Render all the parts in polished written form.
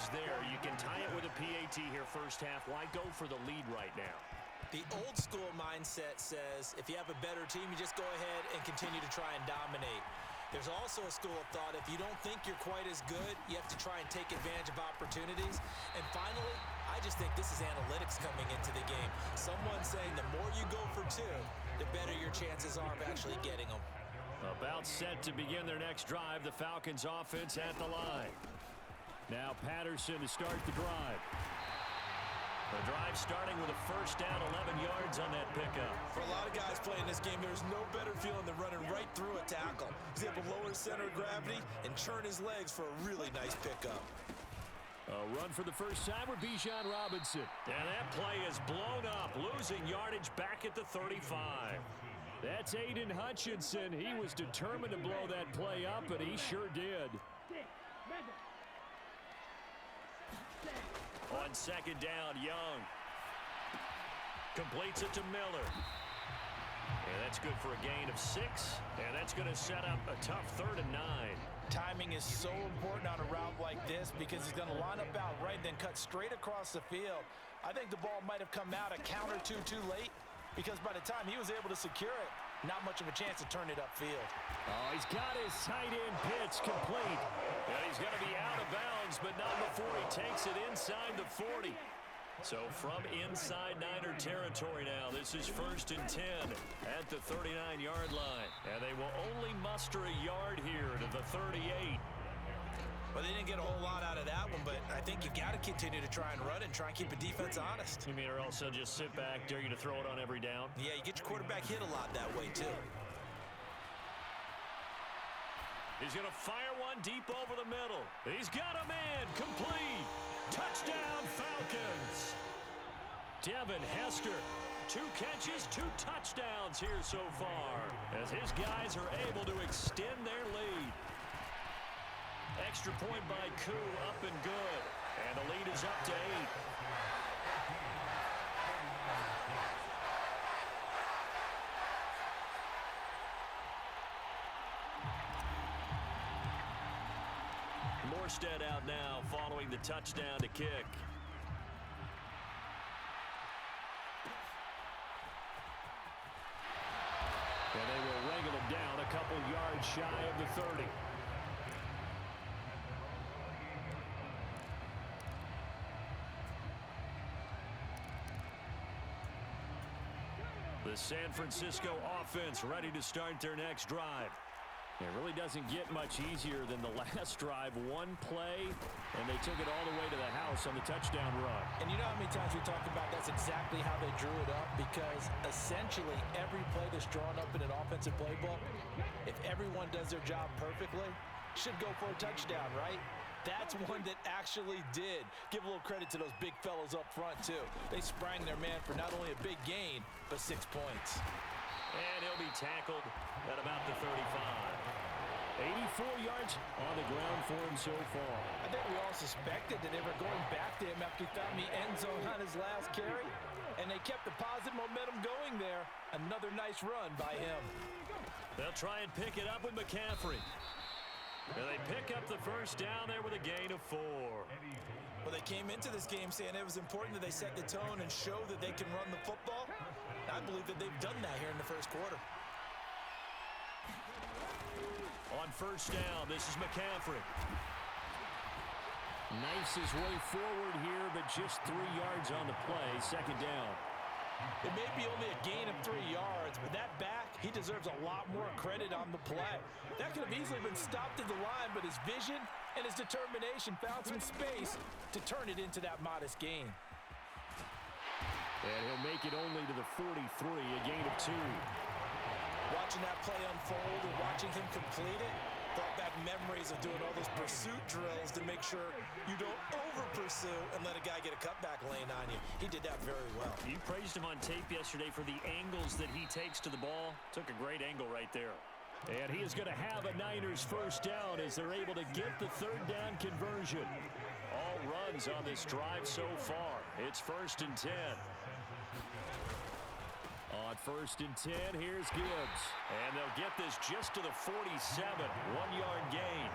is there. You can tie it with a PAT here first half. Why go for the lead right now? The old school mindset says if you have a better team, you just go ahead and continue to try and dominate. There's also a school of thought, if you don't think you're quite as good, you have to try and take advantage of opportunities. And finally, I just think this is analytics coming into the game. Someone saying the more you go for two, the better your chances are of actually getting them. About set to begin their next drive, the Falcons offense at the line. Now Patterson to start the drive. The drive starting with a first down, 11 yards on that pickup. For a lot of guys playing this game, there's no better feeling than running right through a tackle. He's able to lower his center of gravity and churn his legs for a really nice pickup. A run for the first time with Bijan Robinson. And that play is blown up, losing yardage back at the 35. That's Aiden Hutchinson. He was determined to blow that play up, and he sure did. On second down, Young completes it to Miller. And that's good for a gain of 6. And that's going to set up a tough 3rd and 9. Timing is so important on a route like this because he's going to line up out right and then cut straight across the field. I think the ball might have come out a count or two too late because by the time he was able to secure it, not much of a chance to turn it upfield. Oh, he's got his tight end pitch complete. And he's going to be out of bounds, but not before he takes it inside the 40. So from inside Niner territory now, this is 1st and 10 at the 39-yard line. And they will only muster a yard here to the 38. Well, they didn't get a whole lot out of that one, but I think you got to continue to try and run and try and keep the defense honest. You mean or also just sit back, dare you to throw it on every down? Yeah, you get your quarterback hit a lot that way, too. He's going to fire one deep over the middle. He's got a man, complete. Touchdown, Falcons. Devin Hester, 2 catches, 2 touchdowns here so far, as his guys are able to extend their lead. Extra point by Koo, up and good. And the lead is up to 8. Morstead out now following the touchdown to kick. And they will wrangle him down a couple yards shy of the 30. The San Francisco offense ready to start their next drive. It really doesn't get much easier than the last drive. One play, and they took it all the way to the house on the touchdown run. And you know how many times we talk about that's exactly how they drew it up? Because essentially every play that's drawn up in an offensive playbook, if everyone does their job perfectly, should go for a touchdown, right? That's one that actually did. Give a little credit to those big fellows up front, too. They sprang their man for not only a big gain, but 6 points. And he'll be tackled at about the 35. 84 yards on the ground for him so far. I think we all suspected that they were going back to him after he found the end zone on his last carry. And they kept the positive momentum going there. Another nice run by him. They'll try and pick it up with McCaffrey. And they pick up the first down there with a gain of 4. Well, they came into this game saying it was important that they set the tone and show that they can run the football. I believe that they've done that here in the first quarter. On first down, this is McCaffrey. Knifes his way forward here, but just 3 yards on the play. Second down. It may be only a gain of 3 yards, but that back, he deserves a lot more credit on the play. That could have easily been stopped at the line, but his vision and his determination found some space to turn it into that modest gain. And he'll make it only to the 43, a gain of 2. Watching that play unfold and watching him complete it brought back memories of doing all those pursuit drills to make sure you don't over-pursue and let a guy get a cutback lane on you. He did that very well. You praised him on tape yesterday for the angles that he takes to the ball. Took a great angle right there. And he is going to have a Niners first down as they're able to get the 3rd down conversion. All runs on this drive so far. It's 1st and 10. On 1st and 10, here's Gibbs. And they'll get this just to the 47, 1-yard gain.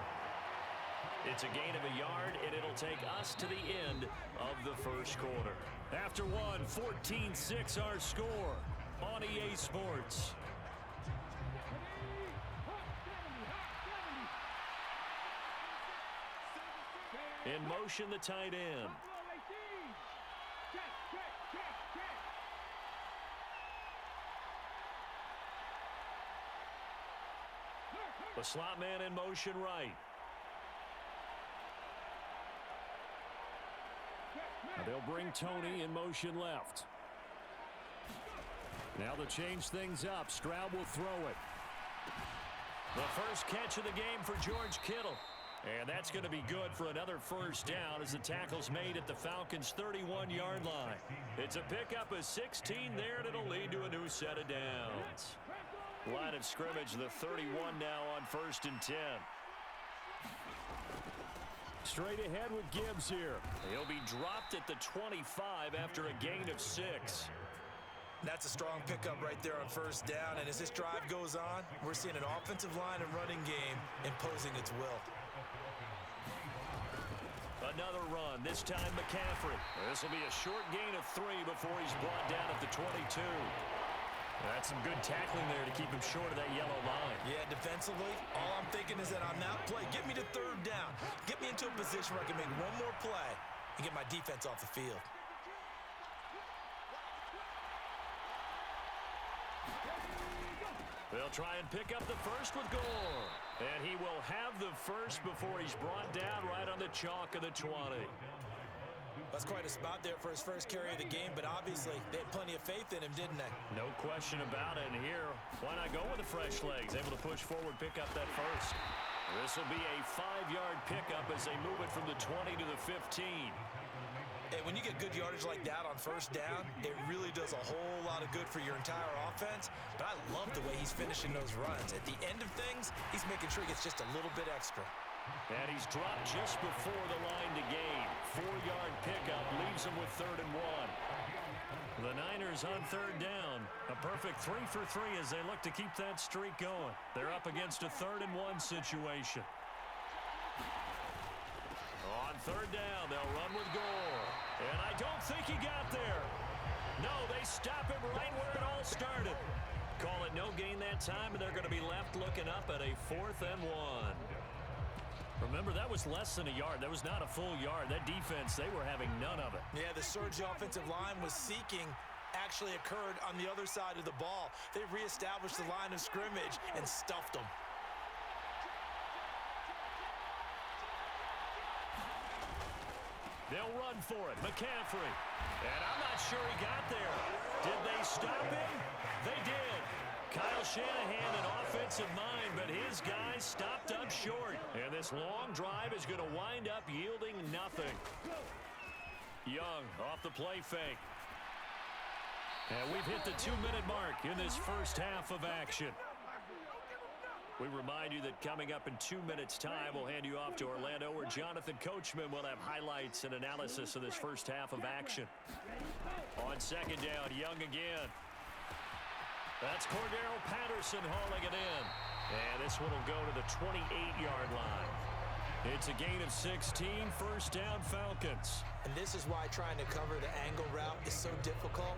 It's a gain of a yard, and it'll take us to the end of the first quarter. After one, 14-6 our score on EA Sports. In motion, the tight end. The slot man in motion right. Now they'll bring Tony in motion left. Now to change things up, Stroud will throw it. The first catch of the game for George Kittle. And that's going to be good for another first down as the tackle's made at the Falcons' 31-yard line. It's a pickup of 16 there, and it'll lead to a new set of downs. Line of scrimmage, the 31 now on 1st and 10. Straight ahead with Gibbs here. He'll be dropped at the 25 after a gain of 6. That's a strong pickup right there on first down, and as this drive goes on, we're seeing an offensive line and running game imposing its will. Another run, this time McCaffrey. This will be a short gain of 3 before he's brought down at the 22. That's some good tackling there to keep him short of that yellow line. Yeah, defensively, all I'm thinking is that on that play, get me to 3rd down. Get me into a position where I can make one more play and get my defense off the field. They'll try and pick up the first with Gore. And he will have the first before he's brought down right on the chalk of the 20. That's quite a spot there for his first carry of the game, but obviously they had plenty of faith in him, didn't they? No question about it. And here, why not go with the fresh legs? Able to push forward, pick up that first. This will be a 5-yard pickup as they move it from the 20 to the 15. Hey, when you get good yardage like that on first down, it really does a whole lot of good for your entire offense. But I love the way he's finishing those runs. At the end of things, he's making sure he gets just a little bit extra. And he's dropped just before the line to gain. 4-yard pickup leaves him with 3rd and 1. The Niners on 3rd down. A perfect 3 for 3 as they look to keep that streak going. They're up against a 3rd and 1 situation. On 3rd down, they'll run with Gore. And I don't think he got there. No, they stop him right where it all started. Call it no gain that time, and they're going to be left looking up at a 4th and 1. Remember, that was less than a yard. That was not a full yard. That defense, they were having none of it. Yeah, the surge the offensive line was seeking actually occurred on the other side of the ball. They reestablished the line of scrimmage and stuffed them. They'll run for it. McCaffrey. And I'm not sure he got there. Did they stop him? They did. Kyle Shanahan, an offensive mind, but his guys stopped up short. And this long drive is going to wind up yielding nothing. Young off the play fake. And we've hit the 2-minute mark in this first half of action. We remind you that coming up in 2 minutes' time, we'll hand you off to Orlando, where Jonathan Coachman will have highlights and analysis of this first half of action. On 2nd down, Young again. That's Cordero Patterson hauling it in. And this one will go to the 28-yard line. It's a gain of 16, 1st down Falcons. And this is why trying to cover the angle route is so difficult.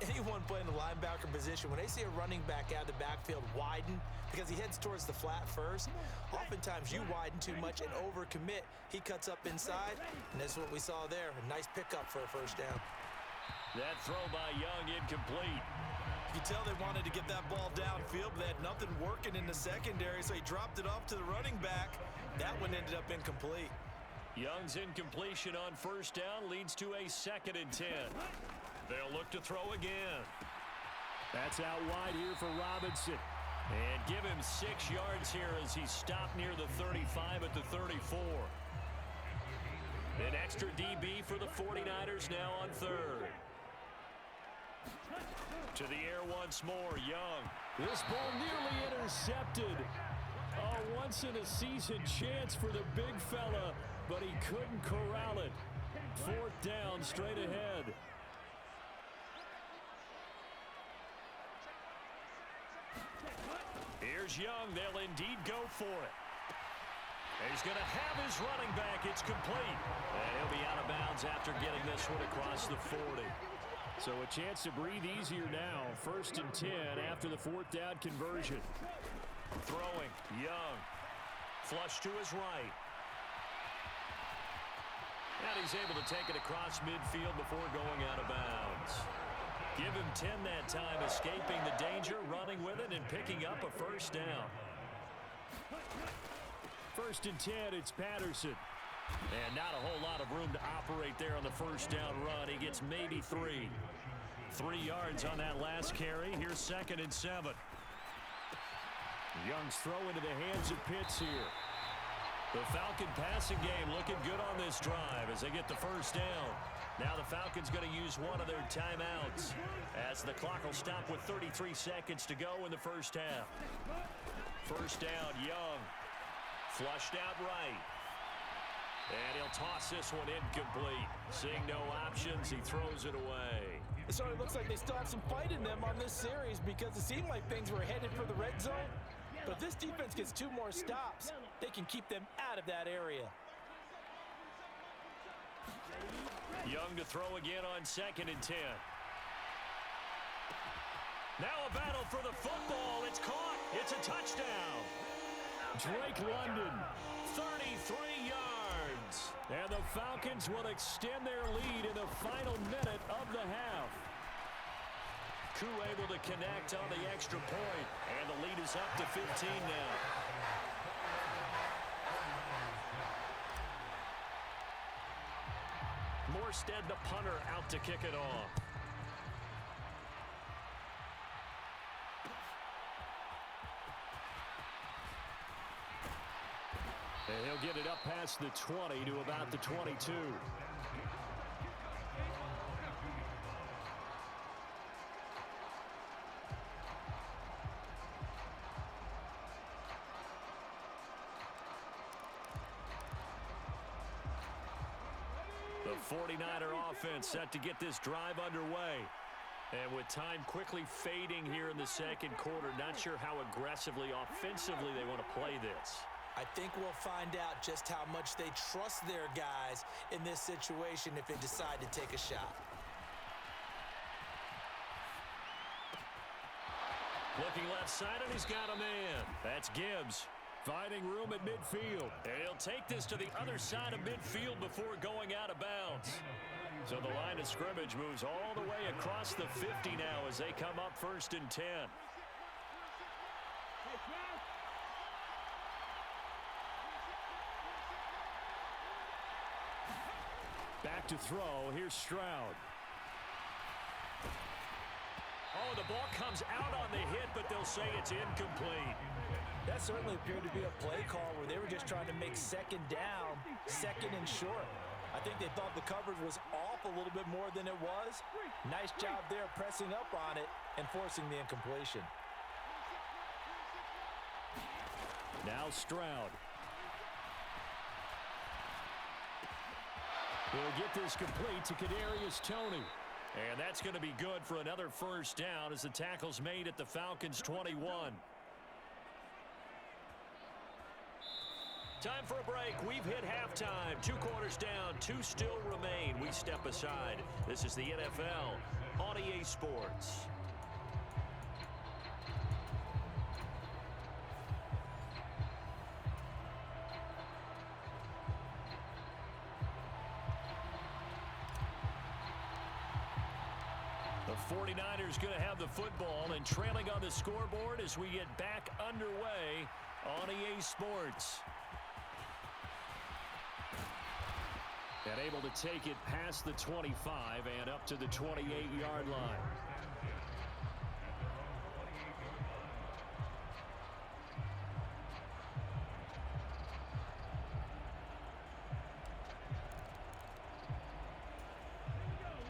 Anyone playing the linebacker position, when they see a running back out of the backfield widen because he heads towards the flat first, oftentimes you widen too much and overcommit. He cuts up inside, and this is what we saw there. A nice pickup for a 1st down. That throw by Young incomplete. You can tell they wanted to get that ball downfield, but they had nothing working in the secondary, so he dropped it off to the running back. That one ended up incomplete. Young's incompletion on 1st down leads to a 2nd and 10. They'll look to throw again. That's out wide here for Robinson. And give him 6 yards here as he's stopped near the 35 at the 34. An extra DB for the 49ers now on 3rd. To the air once more, Young. This ball nearly intercepted. A once-in-a-season chance for the big fella, but he couldn't corral it. 4th down, straight ahead. Here's Young. They'll indeed go for it. He's going to have his running back. It's complete. And he'll be out of bounds after getting this one across the 40. So a chance to breathe easier now. 1st and 10 after the 4th down conversion. Throwing, Young. Flush to his right. And he's able to take it across midfield before going out of bounds. Give him 10 that time, escaping the danger, running with it, and picking up a 1st down. 1st and 10, it's Patterson. And not a whole lot of room to operate there on the 1st down run. He gets maybe 3. 3 yards on that last carry. Here's 2nd and 7. Young's throw into the hands of Pitts here. The Falcon passing game looking good on this drive as they get the 1st down. Now the Falcons going to use one of their timeouts as the clock will stop with 33 seconds to go in the 1st half. 1st down, Young. Flushed out right. And he'll toss this one incomplete. Seeing no options, he throws it away. It sort of looks like they still have some fight in them on this series because it seemed like things were headed for the red zone. But if this defense gets 2 more stops, they can keep them out of that area. Young to throw again on 2nd and 10. Now a battle for the football. It's caught. It's a touchdown. Drake London. 33 yards. And the Falcons will extend their lead in the final minute of the half. Koo able to connect on the extra point. And the lead is up to 15 now. Morstead, the punter, out to kick it off. And he'll get it up past the 20 to about the 22. The 49er offense set to get this drive underway. And with time quickly fading here in the 2nd quarter, not sure how aggressively, offensively they want to play this. I think we'll find out just how much they trust their guys in this situation if they decide to take a shot. Looking left side, and he's got a man. That's Gibbs. Finding room at midfield. And he'll take this to the other side of midfield before going out of bounds. So the line of scrimmage moves all the way across the 50 now as they come up 1st and 10. Back to throw. Here's Stroud. Oh, the ball comes out on the hit, but they'll say it's incomplete. That certainly appeared to be a play call where they were just trying to make 2nd down, 2nd and short. I think they thought the coverage was off a little bit more than it was. Nice job there pressing up on it and forcing the incompletion. Now Stroud. He'll get this complete to Kadarius Toney. And that's going to be good for another 1st down as the tackle's made at the Falcons' 21. Time for a break. We've hit halftime. 2 quarters down. 2 still remain. We step aside. This is the NFL on EA Sports. The 49ers going to have the football and trailing on the scoreboard as we get back underway on EA Sports. And able to take it past the 25 and up to the 28-yard line.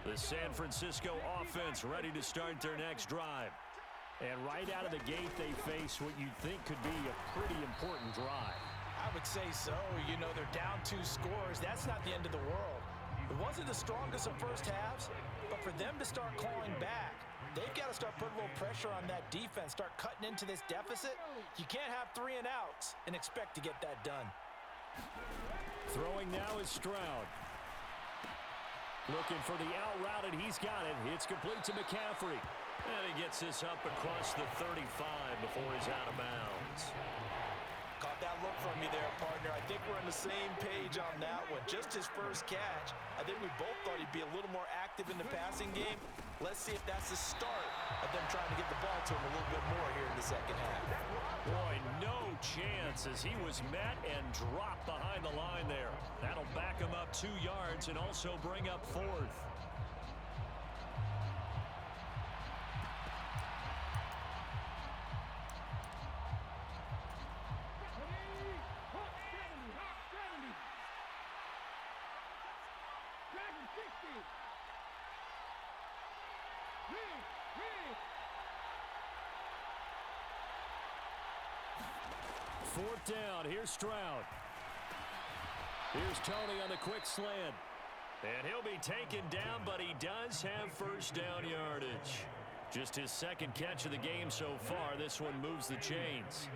The San Francisco offense ready to start their next drive. And right out of the gate, they face what you'd think could be a pretty important drive. I would say so. You know, they're down 2 scores. That's not the end of the world. It wasn't the strongest of first halves, but for them to start clawing back, they've got to start putting a little pressure on that defense, start cutting into this deficit. You can't have 3 and outs and expect to get that done. Throwing now is Stroud. Looking for the out route, and he's got it. It's complete to McCaffrey. And he gets this up across the 35 before he's out of bounds. Caught that look from you there, partner. I think we're on the same page on that one. Just his first catch. I think we both thought he'd be a little more active in the passing game. Let's see if that's the start of them trying to get the ball to him a little bit more here in the second half. Boy, no chance as he was met and dropped behind the line there. That'll back him up 2 yards and also bring up 4th. Fourth down. Here's Stroud. Here's Tony on the quick slant. And he'll be taken down, but he does have first down yardage. Just his second catch of the game so far. This one moves the chains.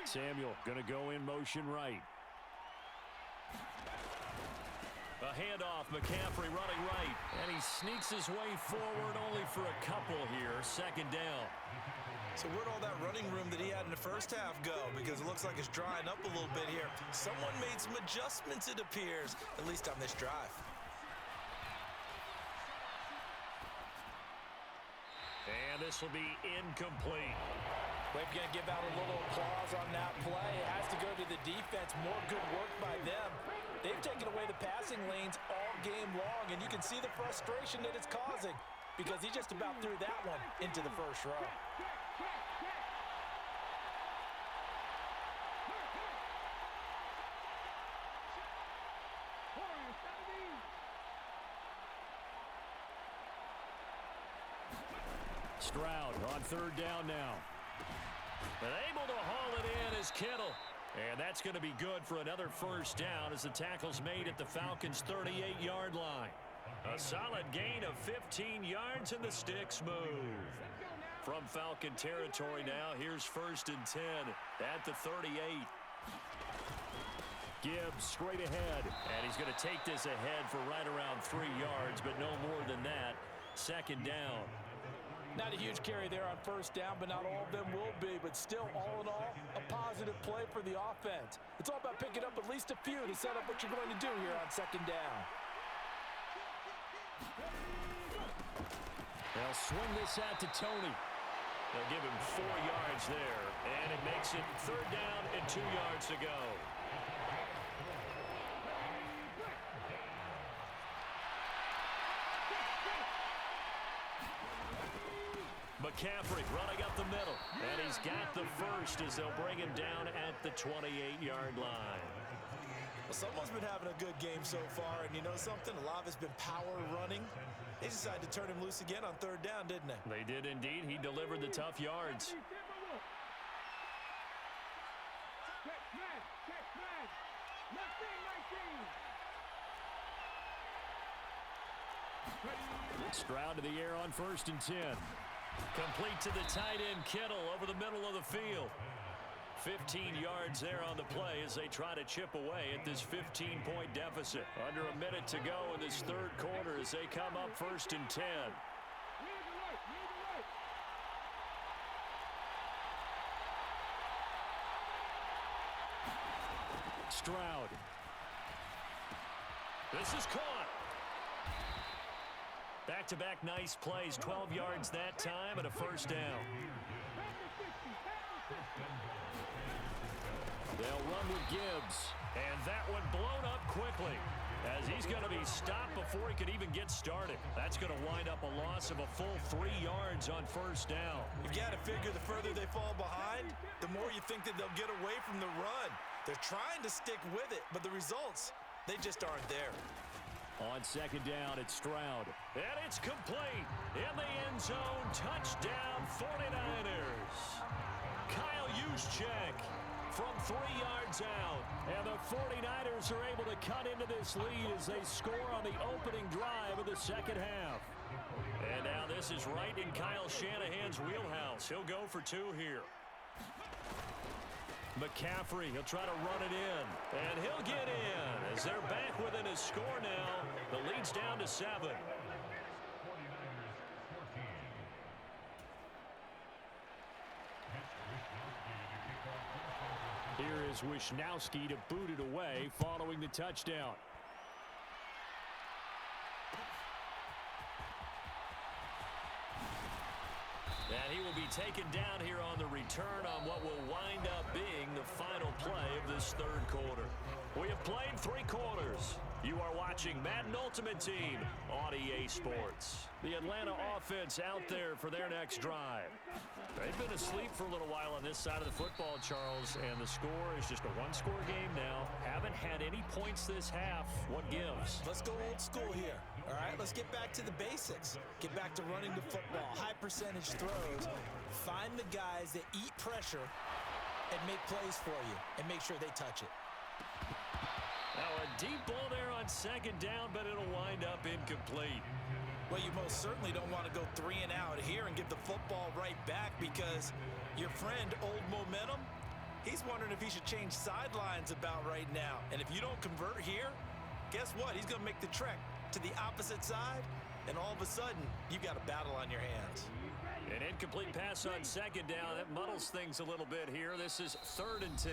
Samuel going to go in motion right. A handoff, McCaffrey running right. And he sneaks his way forward only for a couple here. Second down. So where'd all that running room that he had in the first half go? Because it looks like it's drying up a little bit here. Someone made some adjustments, it appears, at least on this drive. And this will be incomplete. We're going to give out a little applause on that play. It has to go to the defense. More good work by them. They've taken away the passing lanes all game long, and you can see the frustration that it's causing because he just about threw that one into the first row. Stroud on third down now. And able to haul it in is Kittle. And that's going to be good for another first down as the tackle's made at the Falcons' 38-yard line. A solid gain of 15 yards and the sticks move. From Falcon territory now, here's 1st and 10 at the 38. Gibbs straight ahead. And he's going to take this ahead for right around 3 yards, but no more than that. Second down. Not a huge carry there on first down, but not all of them will be. But still, all in all, a positive play for the offense. It's all about picking up at least a few to set up what you're going to do here on second down. They'll swing this out to Tony. They'll give him 4 yards there, and it makes it third down and 2 yards to go. McCaffrey running up the middle, and he's got the first as they'll bring him down at the 28-yard line. Well, someone's been having a good game so far, and you know something? A lot of it's been power running. They decided to turn him loose again on third down, didn't they? They did indeed. He delivered the tough yards. Stroud to the air on 1st and 10. Complete to the tight end, Kittle, over the middle of the field. 15 yards there on the play as they try to chip away at this 15-point deficit. Under a minute to go in this third quarter as they come up 1st and 10. Stroud. This is caught. Back-to-back nice plays, 12 yards that time and a first down. They'll run with Gibbs. And that one blown up quickly as he's going to be stopped before he could even get started. That's going to wind up a loss of a full 3 yards on first down. You've got to figure the further they fall behind, the more you think that they'll get away from the run. They're trying to stick with it, but the results, they just aren't there. On second down, it's Stroud. And it's complete. In the end zone, touchdown 49ers. Kyle Juszczyk from 3 yards out. And the 49ers are able to cut into this lead as they score on the opening drive of the second half. And now this is right in Kyle Shanahan's wheelhouse. He'll go for 2 here. McCaffrey, he'll try to run it in. And he'll get in as they're back within a score now. The lead's down to 7. Here is Wishnowsky to boot it away following the touchdown. And he will be taken down here on the return on what will wind up being the final play of this third quarter. We have played 3 quarters. You are watching Madden Ultimate Team on EA Sports. The Atlanta offense out there for their next drive. They've been asleep for a little while on this side of the football, Charles, and the score is just a one-score game now. Haven't had any points this half. What gives? Let's go old school here. All right, let's get back to the basics. Get back to running the football, high percentage throws. Find the guys that eat pressure and make plays for you and make sure they touch it. Now a deep ball there on second down, but it'll wind up incomplete. Well, you most certainly don't want to go 3 and out here and give the football right back because your friend, Old Momentum, he's wondering if he should change sidelines about right now. And if you don't convert here, guess what? He's going to make the trek to the opposite side, and all of a sudden, you've got a battle on your hands. An incomplete pass on second down. That muddles things a little bit here. This is 3rd and 10.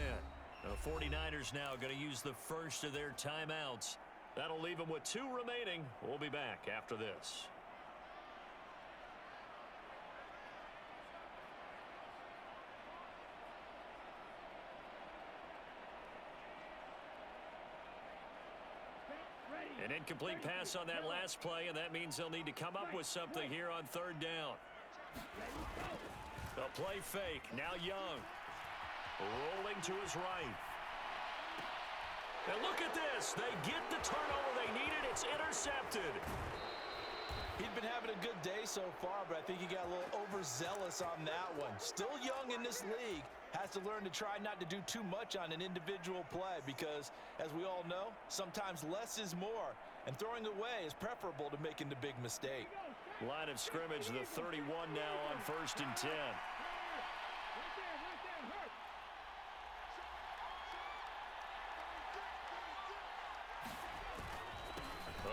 The 49ers now going to use the first of their timeouts. That'll leave them with 2 remaining. We'll be back after this. An incomplete pass on that last play, and that means they'll need to come up with something here on 3rd down. The play fake. Now Young. Rolling to his right. And look at this. They get the turnover they needed. It's intercepted. He'd been having a good day so far, but I think he got a little overzealous on that one. Still young in this league. Has to learn to try not to do too much on an individual play because, as we all know, sometimes less is more. And throwing away is preferable to making the big mistake. Line of scrimmage, the 31 now on 1st and 10.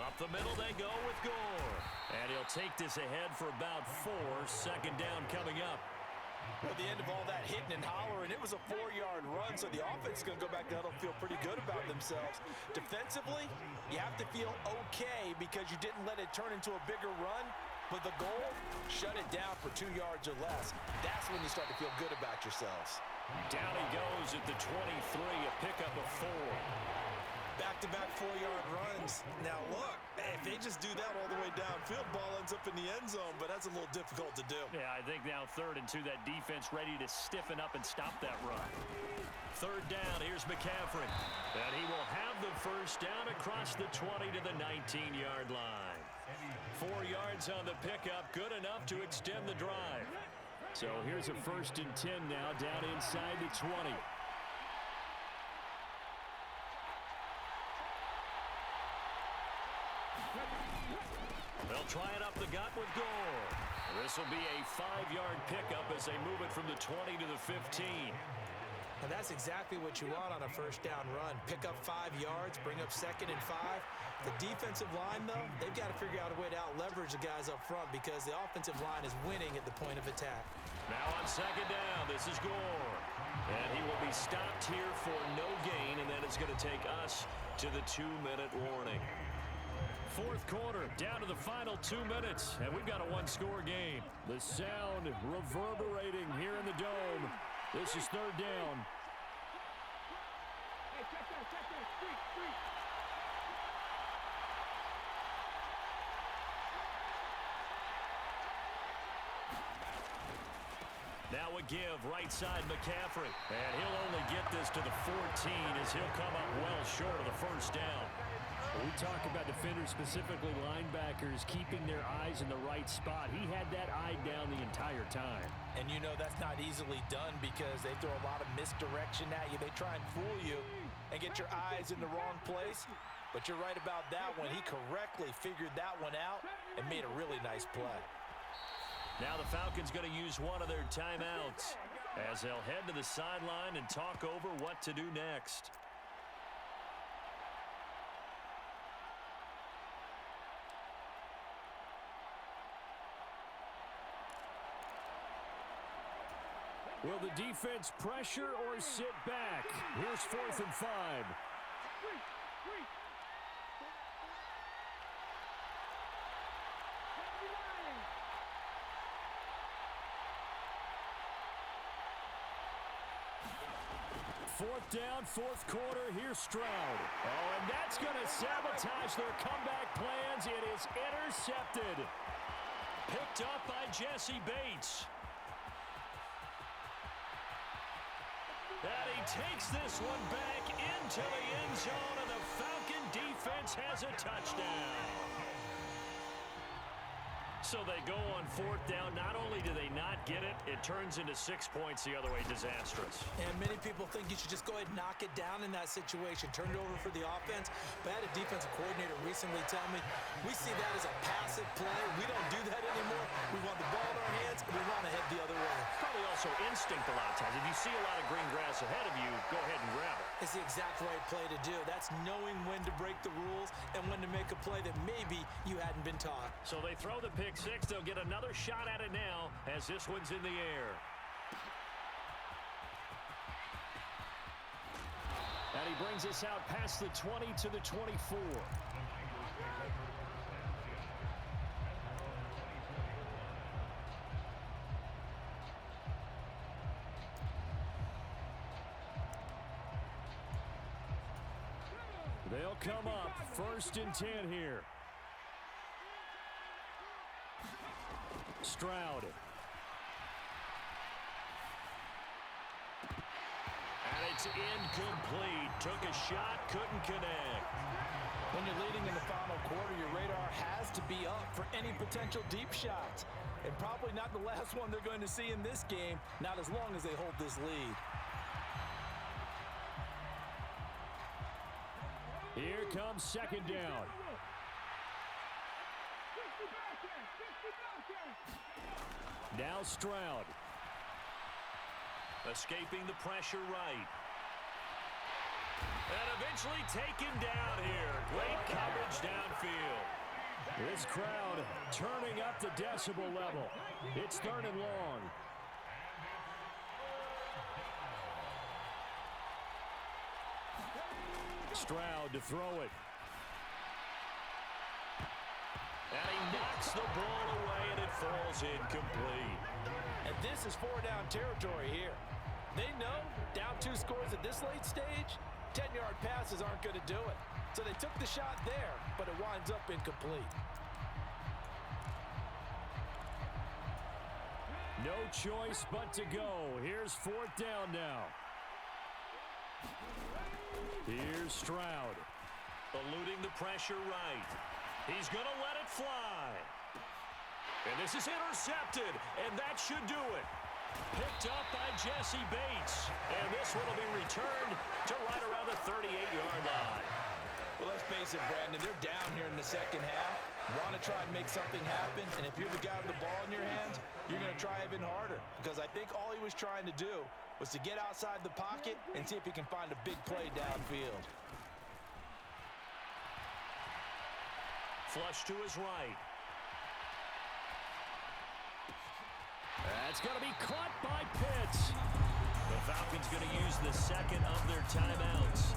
Up the middle they go with Gore. And he'll take this ahead for about 4. 2nd down coming up. At the end of all that hitting and hollering, it was a 4-yard run, so the offense is going to go back to huddle and feel pretty good about themselves. Defensively, you have to feel okay because you didn't let it turn into a bigger run, but the goal, shut it down for 2 yards or less. That's when you start to feel good about yourselves. Down he goes at the 23, a pickup of 4. Back-to-back 4-yard runs. Now look, if they just do that all the way downfield, ball ends up in the end zone, but that's a little difficult to do. Yeah, I think now 3rd and 2, that defense ready to stiffen up and stop that run. 3rd down, here's McCaffrey. And he will have the first down across the 20 to the 19-yard line. 4 yards on the pickup, good enough to extend the drive. So here's a 1st and 10 now down inside the 20. They'll try it up the gut with Gore. This will be a 5-yard pickup as they move it from the 20 to the 15. And that's exactly what you want on a 1st down run. Pick up 5 yards, bring up 2nd and 5. The defensive line, though, they've got to figure out a way to out-leverage the guys up front because the offensive line is winning at the point of attack. Now on 2nd down, this is Gore. And he will be stopped here for no gain, and then it's going to take us to the 2-minute warning. 4th quarter, down to the final 2 minutes, and we've got a 1-score game. The sound reverberating here in the dome. This is 3rd down. Now a give, right side McCaffrey. And he'll only get this to the 14 as he'll come up well short of the 1st down. We talk about defenders, specifically linebackers, keeping their eyes in the right spot. He had that eye down the entire time. And you know that's not easily done because they throw a lot of misdirection at you. They try and fool you and get your eyes in the wrong place. But you're right about that one. He correctly figured that one out and made a really nice play. Now the Falcons going to use one of their timeouts. as they'll head to the sideline and talk over what to do next. Will the defense pressure or sit back? Here's 4th and 5. Fourth down, fourth quarter. Here's Stroud. Oh, and that's going to sabotage their comeback plans. It is intercepted. Picked up by Jesse Bates. And he takes this one back into the end zone, and the Falcon defense has a touchdown. So they go on 4th down. Not only do they not get it, it turns into 6 points the other way. Disastrous. And many people think you should just go ahead and knock it down in that situation. Turn it over for the offense. But I had a defensive coordinator recently tell me, we see that as a passive play. We don't do that anymore. We want the ball in our hands, and we want to head the other way. Probably also instinct a lot of times. If you see a lot of green grass ahead of you, go ahead and grab it. It's the exact right play to do. That's knowing when to break the rules and when to make a play that maybe you hadn't been taught. So they throw the pick six. They'll get another shot at it now as this one's in the air. And he brings us out past the 20 to the 24. They'll come up 1st and 10 here. Stroud. And it's incomplete. Took a shot, couldn't connect. When you're leading in the final quarter, your radar has to be up for any potential deep shots. And probably not the last one they're going to see in this game, not as long as they hold this lead. Here comes 2nd down. Now Stroud. Escaping the pressure right. And eventually taken down here. Great coverage downfield. This crowd turning up the decibel level. It's 3rd and long. Stroud to throw it. And he knocks the ball away, and it falls incomplete. And this is 4-down territory here. They know down 2 scores at this late stage, 10-yard passes aren't going to do it. So they took the shot there, but it winds up incomplete. No choice but to go. Here's 4th down now. Here's Stroud. Eluding the pressure right. He's going to let it fly. And this is intercepted, and that should do it. Picked up by Jesse Bates. And this one will be returned to right around the 38-yard line. Well, let's face it, Brandon, they're down here in the second half. Want to try and make something happen, and if you're the guy with the ball in your hands, you're going to try even harder. Because I think all he was trying to do was to get outside the pocket and see if he can find a big play downfield. Flush to his right. That's going to be caught by Pitts. The Falcons going to use the second of their timeouts.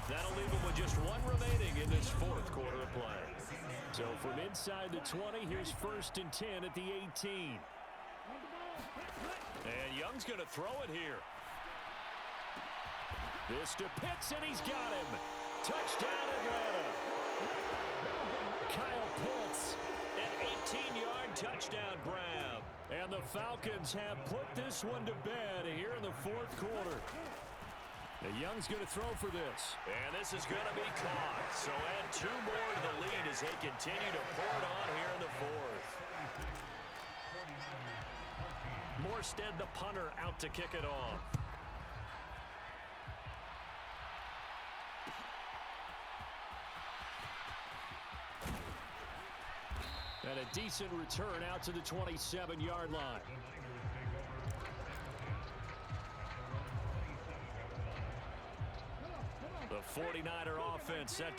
That'll leave them with just one remaining in this 4th quarter of play. So from inside the 20, here's 1st and 10 at the 18. And Young's going to throw it here. This to Pitts, and he's got him. Touchdown, Atlanta. Kyle Pitts. An 18-yard touchdown grab. And the Falcons have put this one to bed here in the 4th quarter. And Young's going to throw for this. And this is going to be caught. So add 2 more to the lead as they continue to pour it on here in the 4th. Morstead, the punter, out to kick it off. And a decent return out to the 27-yard line. 49er offense set